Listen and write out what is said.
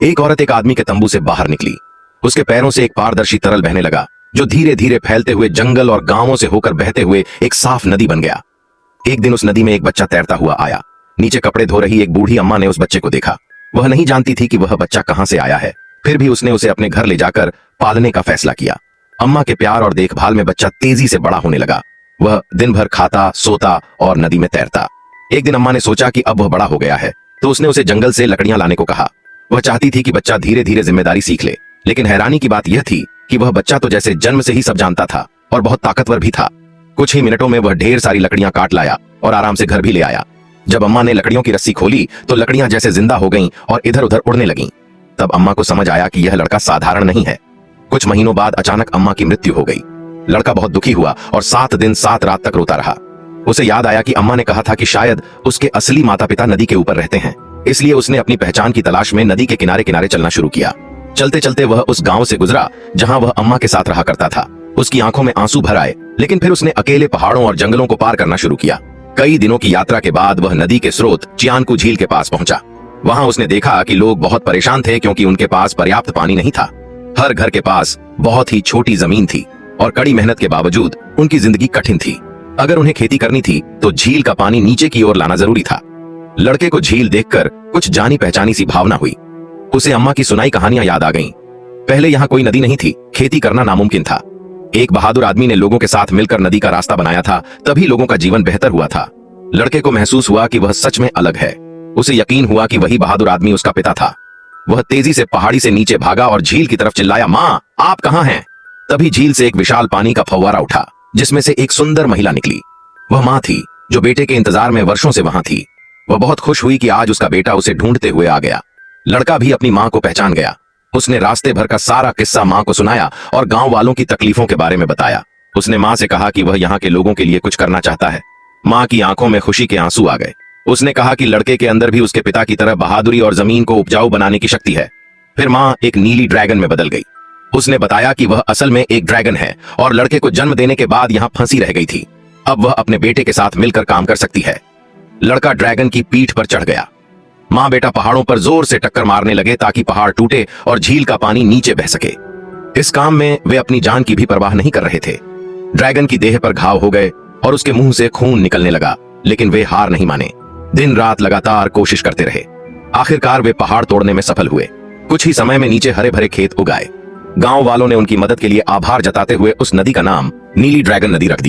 एक औरत एक आदमी के तंबू से बाहर निकली। उसके पैरों से एक पारदर्शी तरल बहने लगा जो धीरे धीरे फैलते हुए जंगल और गांवों से होकर बहते हुए एक साफ नदी बन गया। एक दिन उस नदी में एक बच्चा तैरता हुआ आया। नीचे कपड़े धो रही एक बूढ़ी अम्मा ने उस बच्चे को देखा। वह नहीं जानती थी कि वह बच्चा कहां से आया है, फिर भी उसने उसे अपने घर ले जाकर पालने का फैसला किया। अम्मा के प्यार और देखभाल में बच्चा तेजी से बड़ा होने लगा। वह दिन भर खाता, सोता और नदी में तैरता। एक दिन अम्मा ने सोचा कि अब वह बड़ा हो गया है, तो उसने उसे जंगल से लकड़ियां लाने को कहा। वह चाहती थी कि बच्चा धीरे धीरे जिम्मेदारी सीख ले, लेकिन हैरानी की बात यह थी कि वह बच्चा तो जैसे जन्म से ही सब जानता था और बहुत ताकतवर भी था। कुछ ही मिनटों में वह ढेर सारी लकड़ियां काट लाया और आराम से घर भी ले आया। जब अम्मा ने लकड़ियों की रस्सी खोली तो लकड़ियां जैसे जिंदा हो गईं और इधर उधर उड़ने लगीं। तब अम्मा को समझ आया कि यह लड़का साधारण नहीं है। कुछ महीनों बाद अचानक अम्मा की मृत्यु हो गई। लड़का बहुत दुखी हुआ और 7 दिन 7 रात तक रोता रहा। उसे याद आया कि अम्मा ने कहा था कि शायद उसके असली माता पिता नदी के ऊपर रहते हैं, इसलिए उसने अपनी पहचान की तलाश में नदी के किनारे किनारे चलना शुरू किया। चलते चलते वह उस गांव से गुजरा जहां वह अम्मा के साथ रहा करता था। उसकी आंखों में आंसू भर आए, लेकिन फिर उसने अकेले पहाड़ों और जंगलों को पार करना शुरू किया। कई दिनों की यात्रा के बाद वह नदी के स्रोत चियानकू झील के पास पहुंचा। वहां उसने देखा कि लोग बहुत परेशान थे क्योंकि उनके पास पर्याप्त पानी नहीं था। हर घर के पास बहुत ही छोटी जमीन थी और कड़ी मेहनत के बावजूद उनकी जिंदगी कठिन थी। अगर उन्हें खेती करनी थी तो झील का पानी नीचे की ओर लाना जरूरी था। लड़के को झील देखकर कुछ जानी पहचानी सी भावना हुई। उसे अम्मा की सुनाई कहानियां याद आ गईं। पहले यहाँ कोई नदी नहीं थी, खेती करना नामुमकिन था। एक बहादुर आदमी ने लोगों के साथ मिलकर नदी का रास्ता बनाया था, तभी लोगों का जीवन बेहतर हुआ था। लड़के को महसूस हुआ कि वह सच में अलग है। उसे यकीन हुआ कि वही बहादुर आदमी उसका पिता था। वह तेजी से पहाड़ी से नीचे भागा और झील की तरफ चिल्लाया, माँ आप कहाँ हैं? तभी झील से एक विशाल पानी का फव्वारा उठा जिसमें से एक सुंदर महिला निकली। वह माँ थी जो बेटे के इंतजार में वर्षों से वहां थी। वह बहुत खुश हुई कि आज उसका बेटा उसे ढूंढते हुए आ गया। लड़का भी अपनी माँ को पहचान गया। उसने रास्ते भर का सारा किस्सा माँ को सुनाया और गांव वालों की तकलीफों के बारे में बताया। उसने माँ से कहा कि वह यहाँ के लोगों के लिए कुछ करना चाहता है। माँ की आंखों में खुशी के आंसू आ गए। उसने कहा कि लड़के के अंदर भी उसके पिता की तरह बहादुरी और जमीन को उपजाऊ बनाने की शक्ति है। फिर माँ एक नीली ड्रैगन में बदल गई। उसने बताया कि वह असल में एक ड्रैगन है और लड़के को जन्म देने के बाद यहाँ फंसी रह गई थी। अब वह अपने बेटे के साथ मिलकर काम कर सकती है। लड़का ड्रैगन की पीठ पर चढ़ गया। माँ बेटा पहाड़ों पर जोर से टक्कर मारने लगे ताकि पहाड़ टूटे और झील का पानी नीचे बह सके। इस काम में वे अपनी जान की भी परवाह नहीं कर रहे थे। ड्रैगन की देह पर घाव हो गए और उसके मुंह से खून निकलने लगा, लेकिन वे हार नहीं माने। दिन रात लगातार कोशिश करते रहे। आखिरकार वे पहाड़ तोड़ने में सफल हुए। कुछ ही समय में नीचे हरे भरे खेत उगाए। गांव वालों ने उनकी मदद के लिए आभार जताते हुए उस नदी का नाम नीली ड्रैगन नदी रख दिया।